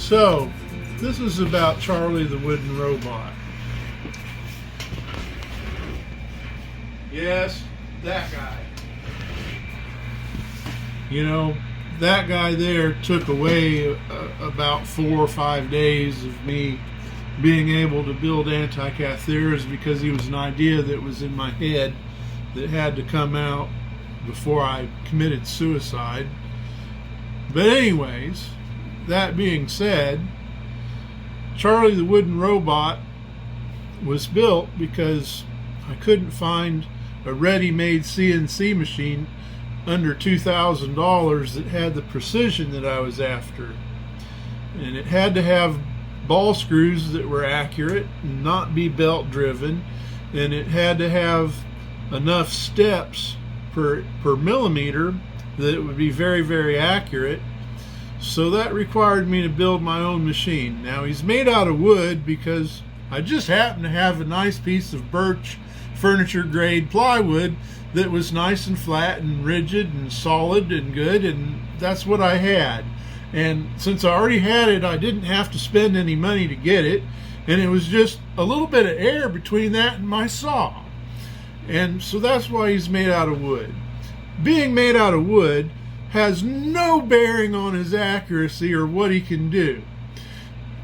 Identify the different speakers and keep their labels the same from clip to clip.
Speaker 1: So, this is about Charlie the wooden robot. Yes, that guy. You know, that guy there took away about 4 or 5 days of me being able to build Antikytheras, because he was an idea that was in my head that had to come out before I committed suicide. But anyways, that being said, Charlie the wooden robot was built because I couldn't find a ready-made CNC machine under $2,000 that had the precision that I was after. And it had to have ball screws that were accurate and not be belt driven, and it had to have enough steps per millimeter that it would be very, very accurate. So that required me to build my own machine. Now, he's made out of wood because I just happened to have a nice piece of birch furniture grade plywood that was nice and flat and rigid and solid and good, and that's what I had. And since I already had it, I didn't have to spend any money to get it, and it was just a little bit of air between that and my saw. And so that's why he's made out of wood. Being made out of wood has no bearing on his accuracy or what he can do.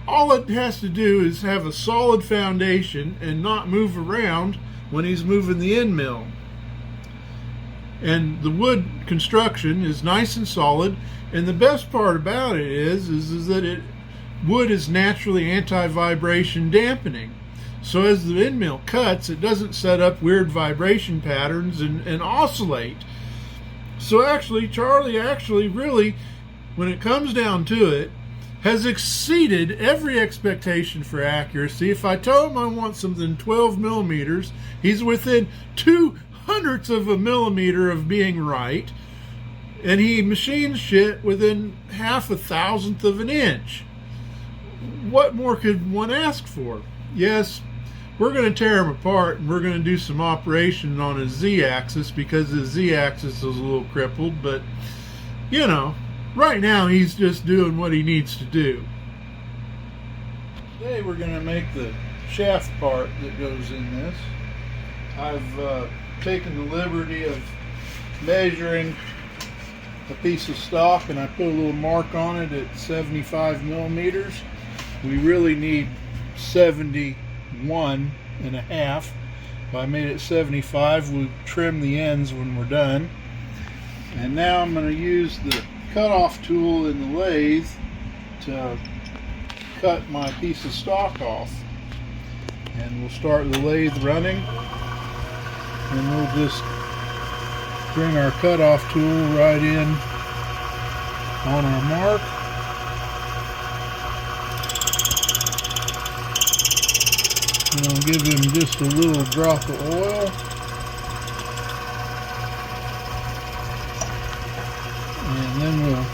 Speaker 1: All it has to do is have a solid foundation and not move around when he's moving the end mill. And the wood construction is nice and solid, and the best part about it is that wood is naturally anti-vibration dampening. So as the end mill cuts, it doesn't set up weird vibration patterns and oscillate. So actually, Charlie really, when it comes down to it, has exceeded every expectation for accuracy. If I tell him I want something 12 millimeters, he's within 2/100ths of a millimeter of being right. And he machines shit within 1/1000th of an inch. What more could one ask for? Yes, we're going to tear him apart, and we're going to do some operation on his Z-axis because his Z-axis is a little crippled, but, you know, right now he's just doing what he needs to do. Today we're going to make the shaft part that goes in this. I've taken the liberty of measuring a piece of stock, and I put a little mark on it at 75 millimeters. We really need 71.5. If I made it 75, we'll trim the ends when we're done. And now I'm going to use the cutoff tool in the lathe to cut my piece of stock off. And we'll start the lathe running, and we'll just bring our cutoff tool right in on our mark. And I'll give him just a little drop of oil. And then we'll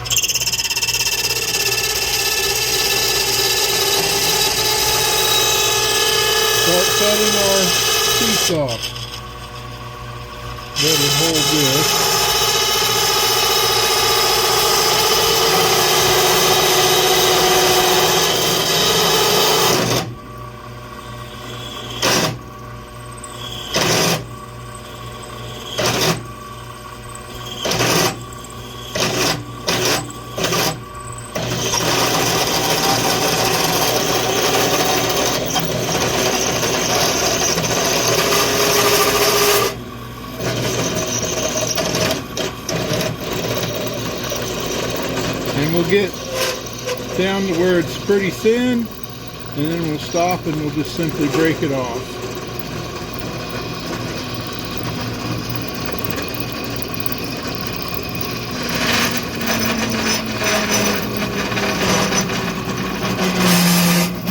Speaker 1: start cutting our piece off. Better hold this. And we'll get down to where it's pretty thin, and then we'll stop and we'll just simply break it off.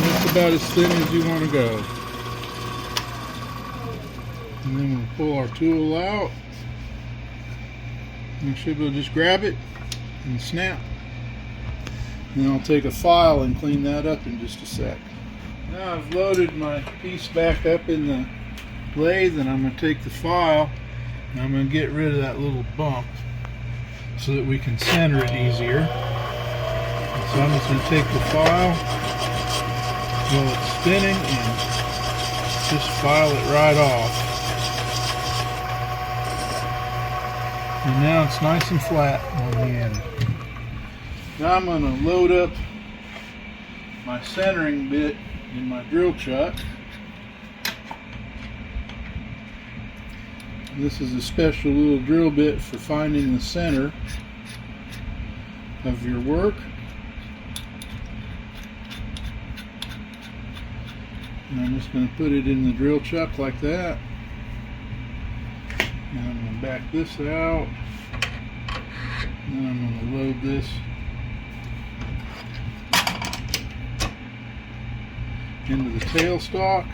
Speaker 1: That's about as thin as you want to go. And then we'll pull our tool out. You should be able to just grab it and snap. And I'll take a file and clean that up in just a sec. Now I've loaded my piece back up in the lathe, and I'm going to take the file and I'm going to get rid of that little bump so that we can center it easier. So I'm just going to take the file while it's spinning and just file it right off. And now it's nice and flat on the end. Now I'm going to load up my centering bit in my drill chuck. This is a special little drill bit for finding the center of your work. And I'm just going to put it in the drill chuck like that. And I'm going to back this out. And then I'm going to load this into the tailstock.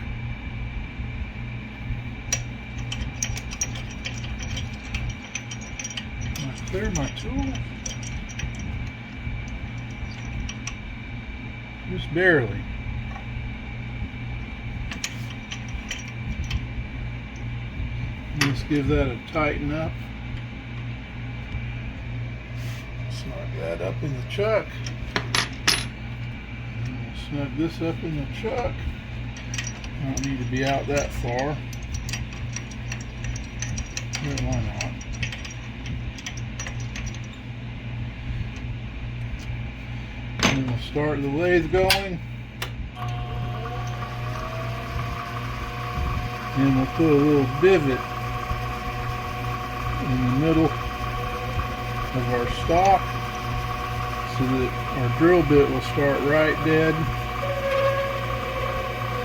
Speaker 1: I clear my tool. Just barely. Just give that a tighten up. Snug that up in the chuck. And we'll snug this up in the chuck. I don't need to be out that far. But why not? And we'll start the lathe going. And we'll put a little divot in the middle of our stock so that our drill bit will start right dead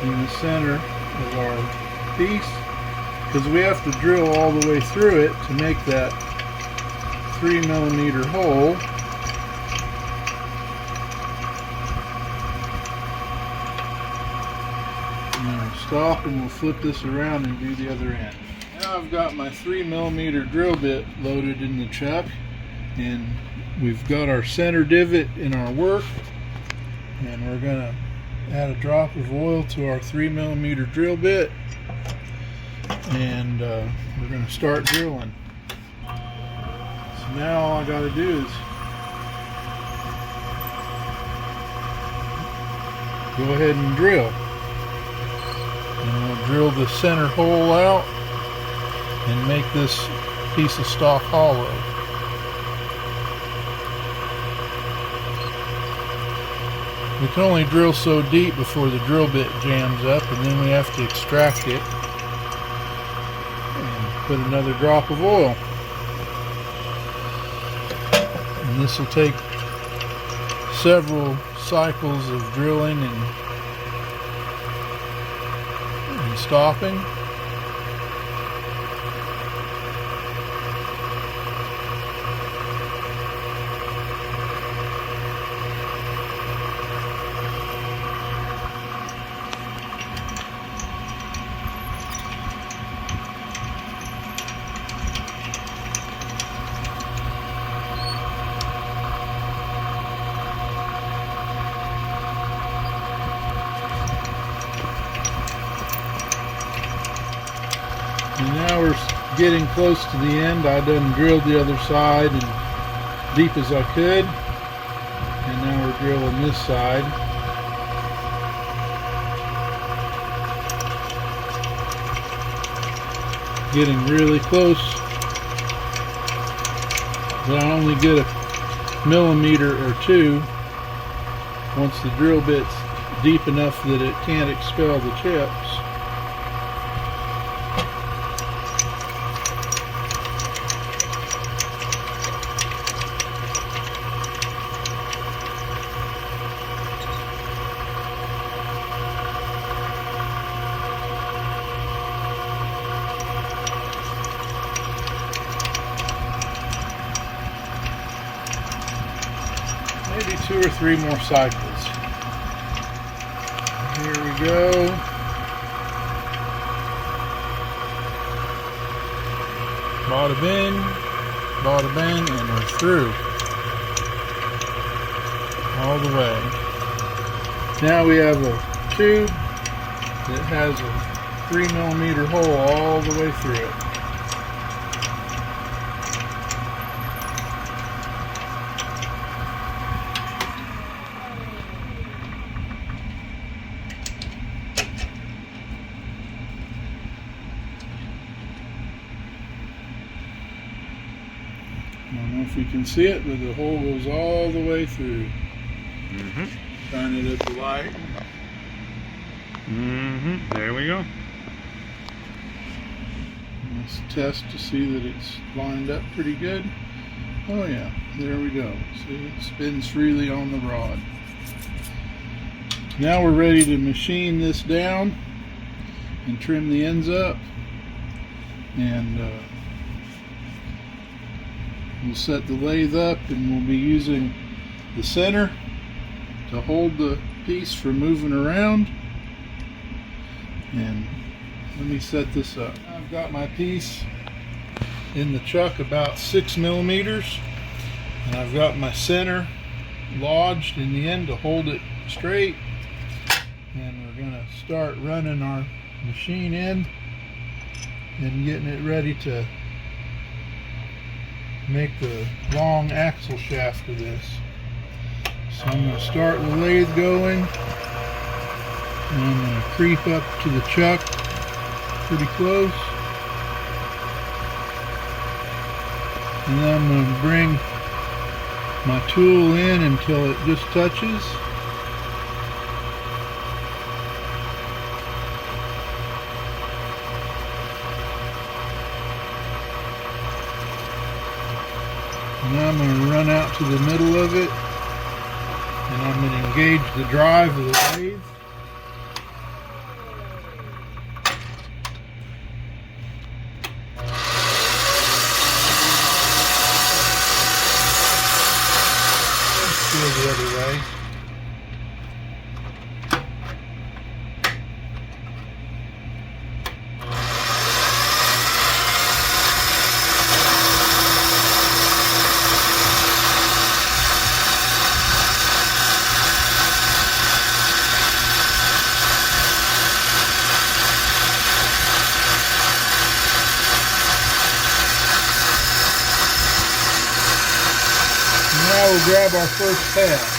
Speaker 1: in the center of our piece, because we have to drill all the way through it to make that 3mm hole. Now we'll stop and we'll flip this around and do the other end. Now I've got my 3mm drill bit loaded in the chuck, and we've got our center divot in our work, and we're going to add a drop of oil to our 3mm drill bit, and we're going to start drilling. So now all I got to do is go ahead and drill. And we'll drill the center hole out and make this piece of stock hollow. We can only drill so deep before the drill bit jams up, and then we have to extract it and put another drop of oil. And this will take several cycles of drilling and stopping. And now we're getting close to the end. I done drilled the other side and deep as I could. And now we're drilling this side. Getting really close. But I only get a millimeter or two once the drill bit's deep enough that it can't expel the chips. Maybe 2 or 3 more cycles. Here we go. Bada bing, and we're through. All the way. Now we have a tube that has a 3mm hole all the way through it. know if you can see it, but the hole goes all the way through. Shine it at the light.
Speaker 2: There we go.
Speaker 1: Let's test to see that it's lined up pretty good. Oh yeah, there we go. See, it spins freely on the rod. Now we're ready to machine this down and trim the ends up, and we'll set the lathe up, and we'll be using the center to hold the piece from moving around. And let me set this up. I've got my piece in the chuck about 6 millimeters, and I've got my center lodged in the end to hold it straight. And we're going to start running our machine in and getting it ready to make the long axle shaft of this. So I'm going to start the lathe going, and I'm going to creep up to the chuck pretty close, and then I'm going to bring my tool in until it just touches. Now I'm going to run out to the middle of it, and I'm going to engage the drive of the lathe. Let's go the other way. Now we'll grab our first pass.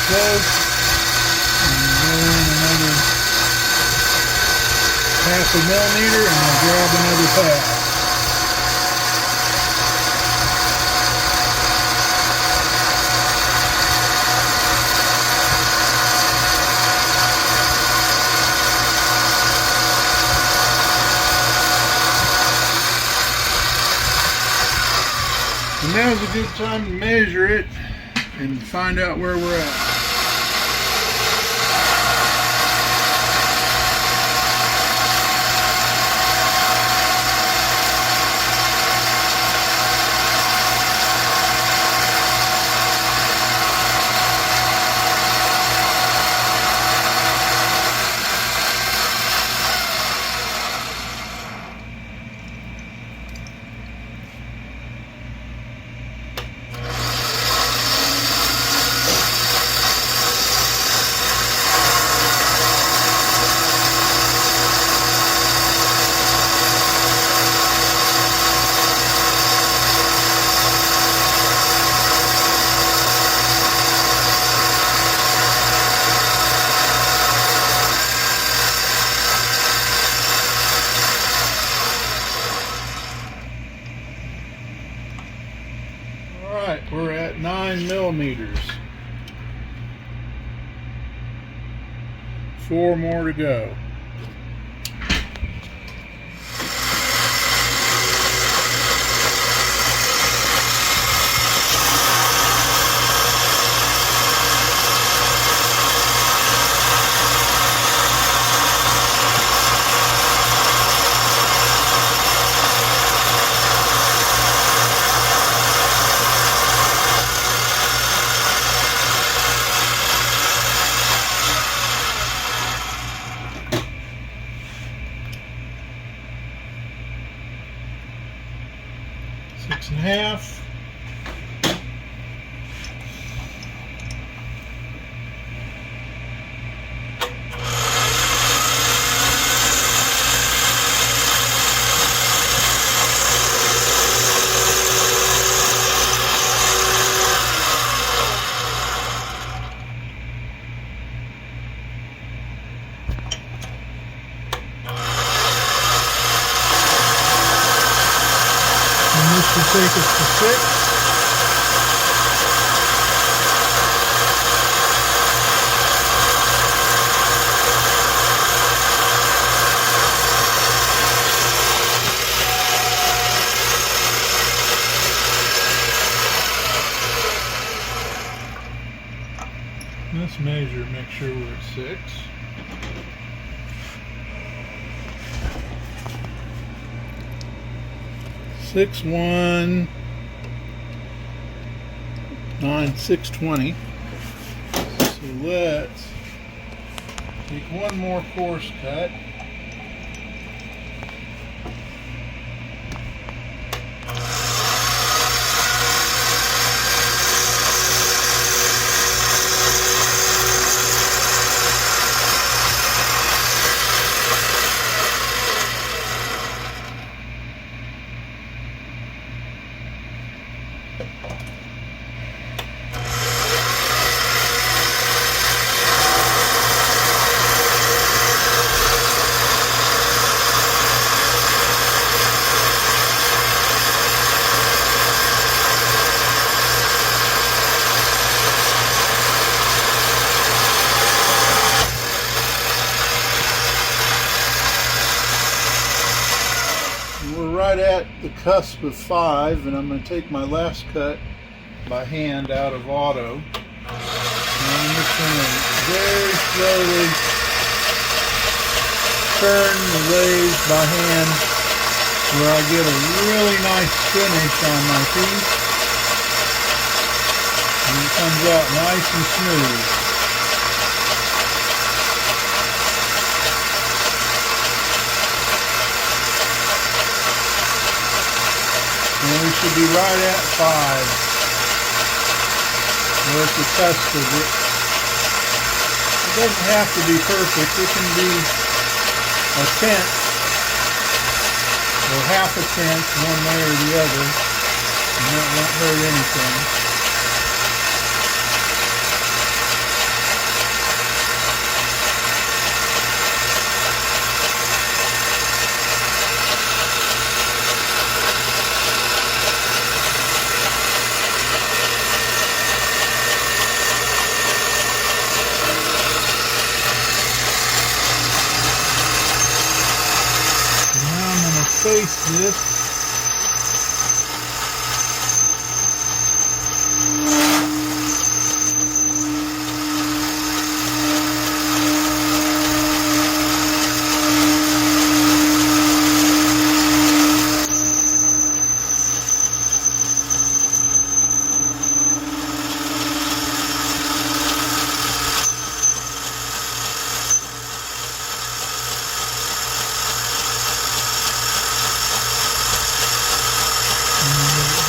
Speaker 1: Close, and go in another half a millimeter, and I'll grab another pass. And now's a good time to measure it and find out where we're at. Alright, we're at 9 millimeters. 4 more to go. take us to 6. Let's measure, make sure we're at 6. Six 1 9 620. So let's take one more course cut. Right at the cusp of 5, and I'm going to take my last cut by hand out of auto, and I'm just going to very slowly turn the lathe by hand where I get a really nice finish on my piece, and it comes out nice and smooth. And we should be right at 5. We're at the cusp of it. It doesn't have to be perfect. It can be a tenth or half a tenth one way or the other, and that won't hurt anything. Face this.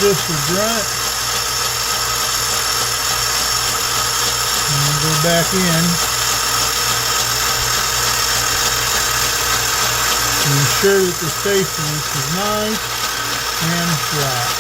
Speaker 1: This is right, and go back in and ensure that the spacing is nice and flat.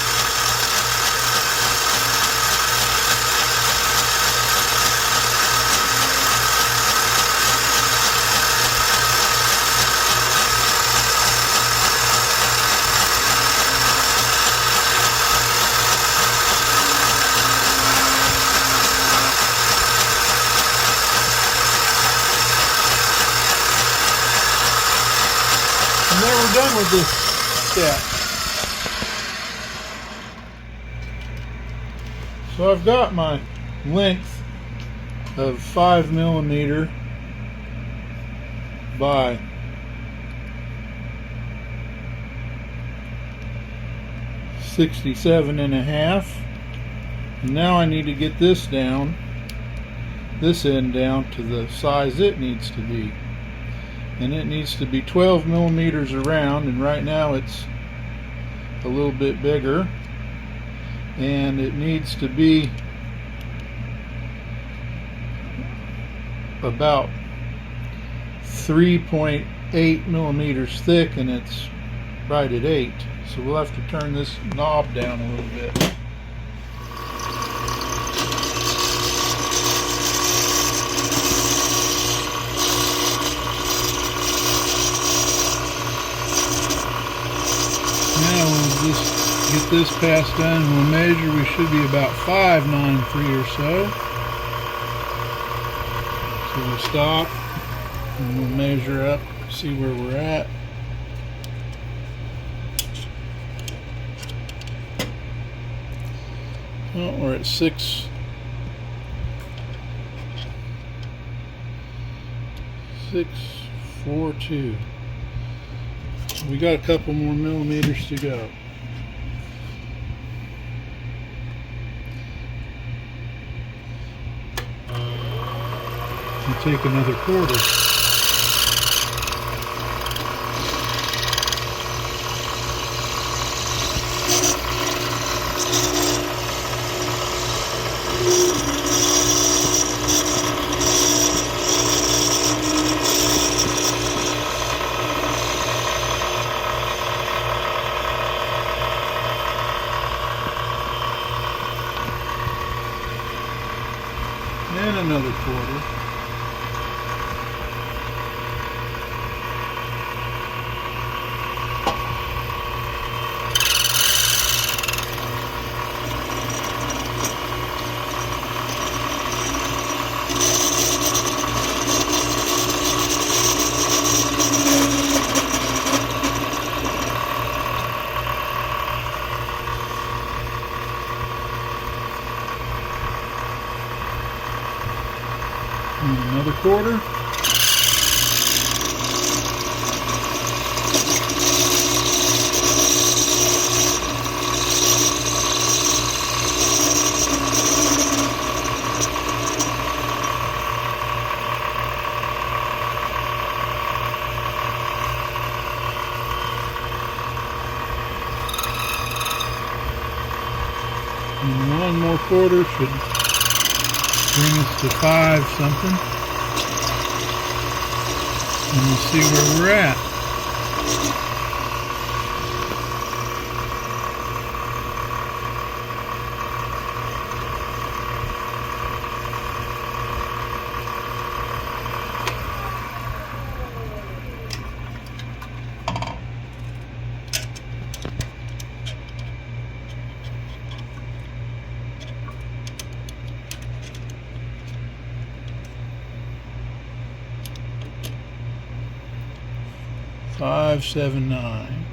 Speaker 1: And then we're done with this step. So I've got my length of 5mm by 67.5. And now I need to get this down, this end down to the size it needs to be. And it needs to be 12mm around, and right now it's a little bit bigger, and it needs to be about 3.8mm thick, and it's right at 8. So we'll have to turn this knob down a little bit. Now we'll just get get this pass done, we'll measure. We should be about 593 or so. So we'll stop and we'll measure up, see where we're at. Oh, we're at 642. We got a couple more millimeters to go. We'll take another quarter. And another quarter. And another quarter. And one more quarter should bring us to 5 something. And we'll see where we're at. Five, 7, 9.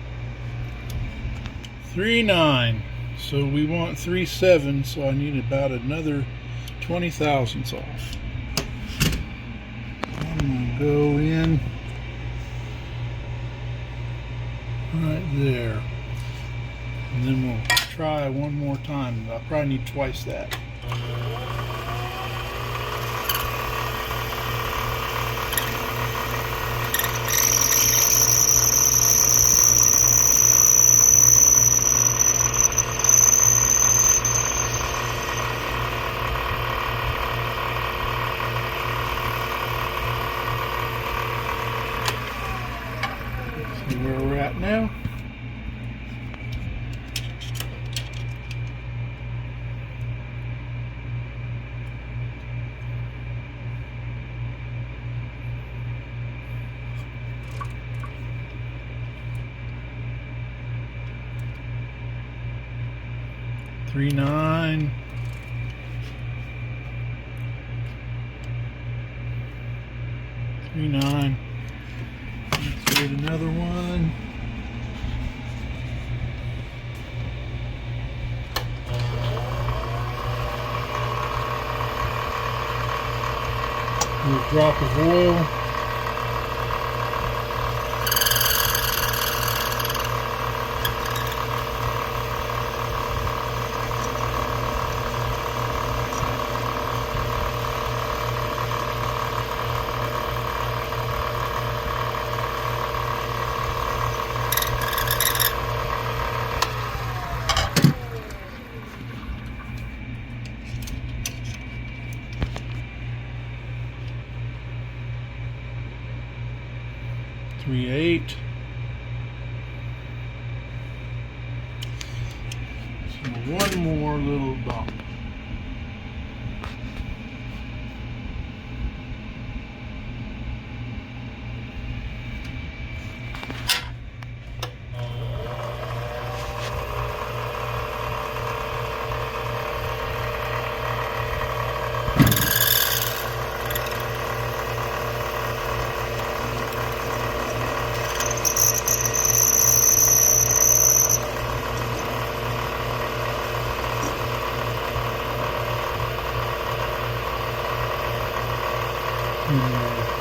Speaker 1: 3, 9. So we want 3, 7. So I need about another 20 thousandths off. I'm gonna go in right there, and then we'll try one more time. I'll probably need twice that. Where we're at now. Three, 9. 3, 9. Let's get another one. A little drop of oil. Three, 8. So one more little bump.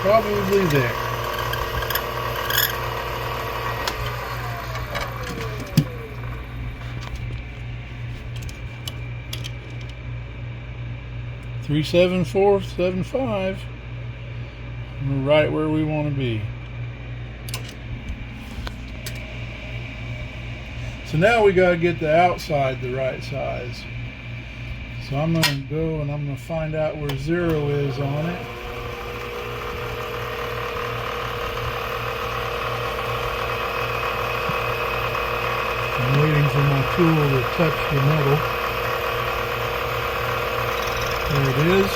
Speaker 1: Probably there. Three 7.475. We're right where we want to be. So now we got to get the outside the right size. So I'm going to go and I'm going to find out where 0 is on it. I'm waiting for my tool to touch the metal. There it is.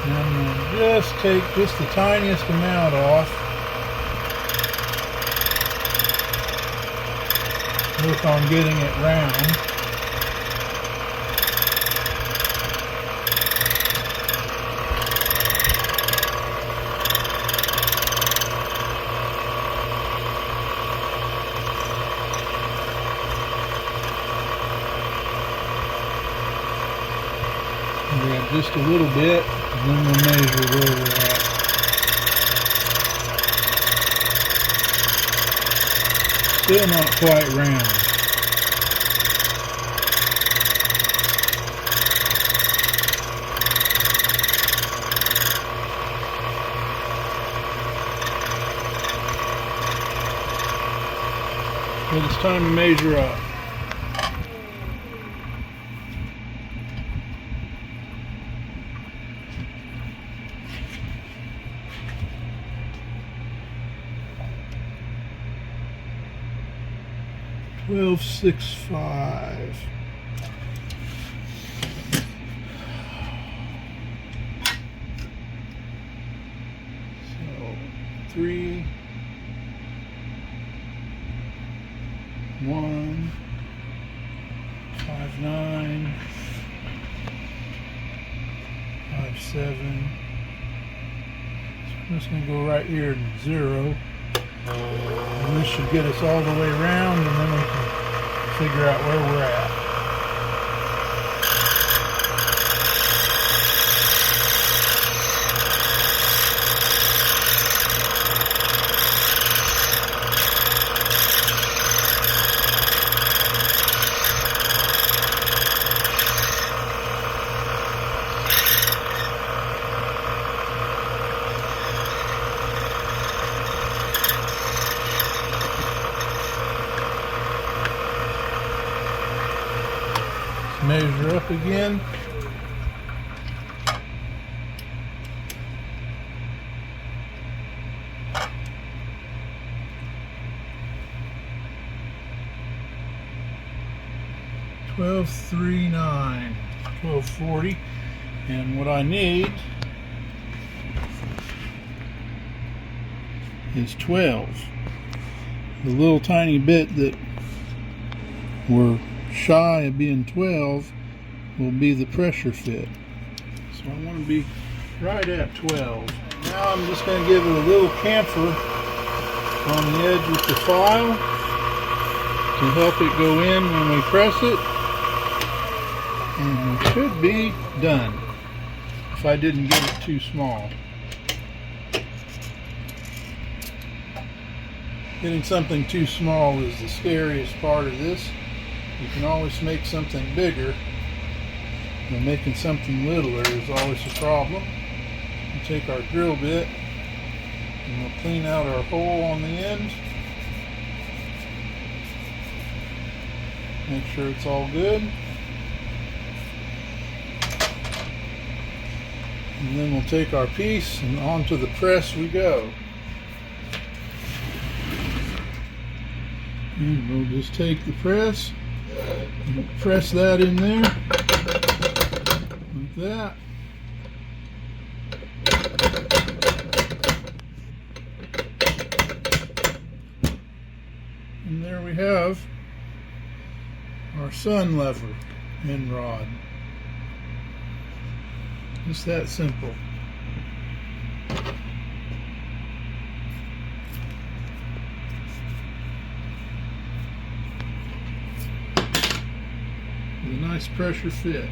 Speaker 1: And I'm going to just take just the tiniest amount off. Work on getting it round. Grab just a little bit, and then we'll measure where we're at. Still not quite round. But it's time to measure up. $12.65. So 3, 1, 5, 9, 5, 7. So I'm just going to go right here in 0. And this should get us all the way around, and then we can figure out where we're at. Measure up again. $12.39, $12.40, and what I need is 12. The little tiny bit that we're shy of being 12 will be the pressure fit. So I want to be right at 12. Now I'm just going to give it a little camphor on the edge with the file to help it go in when we press it, and we should be done if I didn't get it too small. Getting something too small is the scariest part of this. You can always make something bigger, but making something littler is always a problem. We'll take our drill bit and we'll clean out our hole on the end. Make sure it's all good. And then we'll take our piece and onto the press we go. And we'll just take the press and press that in there like that. And there we have our sun lever end rod. Just that simple. a nice pressure fit.